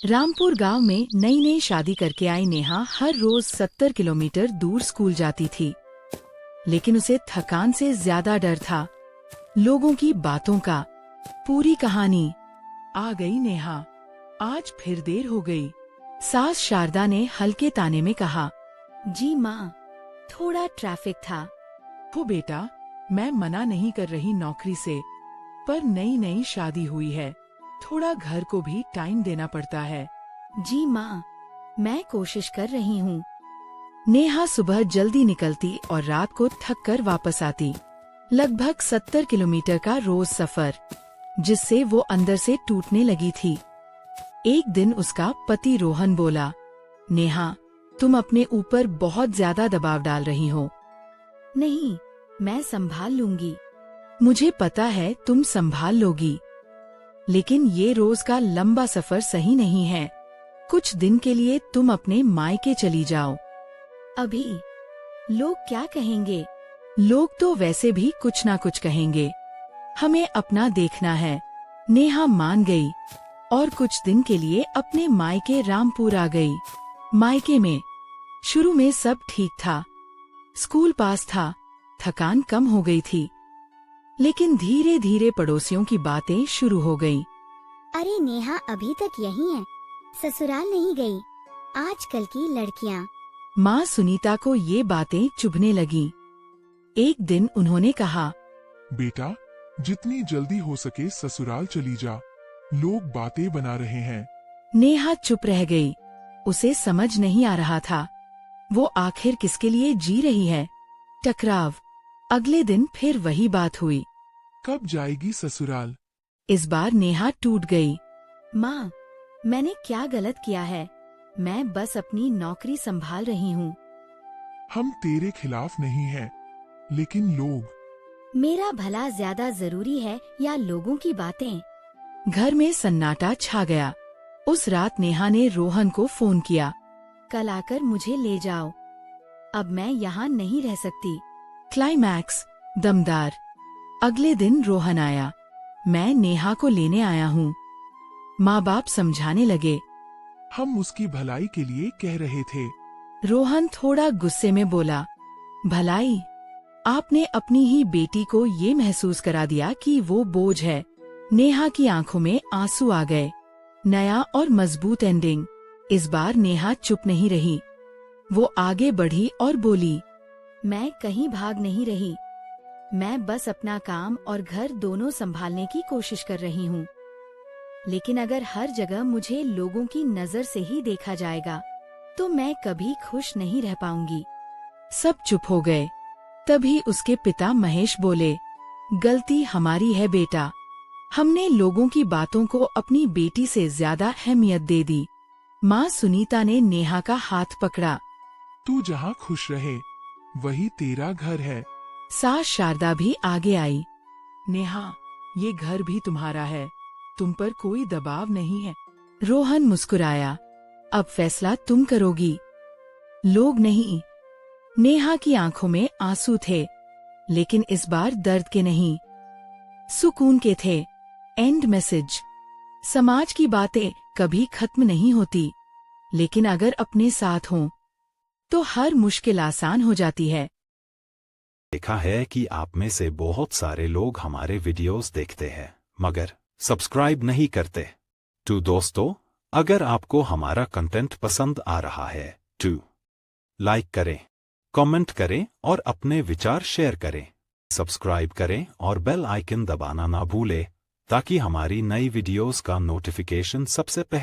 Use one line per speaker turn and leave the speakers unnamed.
रामपुर गांव में नई नई शादी करके आई नेहा हर रोज 70 किलोमीटर दूर स्कूल जाती थी, लेकिन उसे थकान से ज्यादा डर था लोगों की बातों का। पूरी कहानी। आ गई नेहा, आज फिर देर हो गई। सास शारदा ने हल्के ताने में कहा। जी माँ, थोड़ा ट्रैफिक था। हो बेटा, मैं मना नहीं कर रही नौकरी से, पर नई नई शादी हुई है, थोड़ा घर को भी टाइम देना पड़ता है। जी माँ, मैं कोशिश कर रही हूँ। नेहा सुबह जल्दी निकलती और रात को थक कर वापस आती। लगभग 70 किलोमीटर का रोज सफर, जिससे वो अंदर से टूटने लगी थी। एक दिन उसका पति रोहन बोला, नेहा, तुम अपने ऊपर बहुत ज्यादा दबाव डाल रही हो। नहीं, मैं संभाल लूंगी। मुझे पता है तुम संभाल लोगी, लेकिन ये रोज का लंबा सफर सही नहीं है। कुछ दिन के लिए तुम अपने मायके चली जाओ। अभी लोग क्या कहेंगे? लोग तो वैसे भी कुछ ना कुछ कहेंगे, हमें अपना देखना है। नेहा मान गई और कुछ दिन के लिए अपने मायके रामपुर आ गई। मायके में शुरू में सब ठीक था, स्कूल पास था, थकान कम हो गई थी, लेकिन धीरे धीरे पड़ोसियों की बातें शुरू हो गईं।
अरे नेहा अभी तक यहीं है, ससुराल नहीं गई। आजकल की लड़कियां।
माँ सुनीता को ये बातें चुभने लगीं। एक दिन उन्होंने कहा,
बेटा, जितनी जल्दी हो सके ससुराल चली जा, लोग बातें बना रहे हैं।
नेहा चुप रह गई। उसे समझ नहीं आ रहा था वो आखिर किसके लिए जी रही है। टकराव। अगले दिन फिर वही बात हुई।
कब जाएगी ससुराल?
इस बार नेहा टूट गई। माँ, मैंने क्या गलत किया है? मैं बस अपनी नौकरी संभाल रही हूँ।
हम तेरे खिलाफ नहीं हैं, लेकिन लोग।
मेरा भला ज्यादा जरूरी है या लोगों की बातें?
घर में सन्नाटा छा गया। उस रात नेहा ने रोहन को फोन किया। कल आकर मुझे ले जाओ, अब मैं यहाँ नहीं रह सकती। क्लाइमैक्स दमदार। अगले दिन रोहन आया। मैं नेहा को लेने आया हूँ। माँ बाप समझाने लगे।
हम उसकी भलाई के लिए कह रहे थे।
रोहन थोड़ा गुस्से में बोला, भलाई? आपने अपनी ही बेटी को ये महसूस करा दिया कि वो बोझ है। नेहा की आंखों में आंसू आ गए। नया और मजबूत एंडिंग। इस बार नेहा चुप नहीं रही, वो आगे बढ़ी और बोली, मैं कहीं भाग नहीं रही, मैं बस अपना काम और घर दोनों संभालने की कोशिश कर रही हूँ। लेकिन अगर हर जगह मुझे लोगों की नजर से ही देखा जाएगा, तो मैं कभी खुश नहीं रह पाऊंगी। सब चुप हो गए। तभी उसके पिता महेश बोले, गलती हमारी है बेटा, हमने लोगों की बातों को अपनी बेटी से ज्यादा अहमियत दे दी। माँ सुनीता ने नेहा का हाथ पकड़ा।
तू जहाँ खुश रहे, वही तेरा घर है।
सास शारदा भी आगे आई। नेहा, ये घर भी तुम्हारा है, तुम पर कोई दबाव नहीं है। रोहन मुस्कुराया, अब फैसला तुम करोगी, लोग नहीं। नेहा की आंखों में आंसू थे, लेकिन इस बार दर्द के नहीं, सुकून के थे। And message. समाज की बातें कभी खत्म नहीं होती, लेकिन अगर अपने साथ हों, तो हर मुश्किल आसान हो जाती है।
देखा है कि आप में से बहुत सारे लोग हमारे वीडियोस देखते हैं, मगर सब्सक्राइब नहीं करते। तो दोस्तों, अगर आपको हमारा कंटेंट पसंद आ रहा है तो लाइक करें, कमेंट करें और अपने विचार शेयर करें। सब्सक्राइब करें और बेल आइकन दबाना ना भूलें, ताकि हमारी नई वीडियोस का नोटिफिकेशन सबसे पहले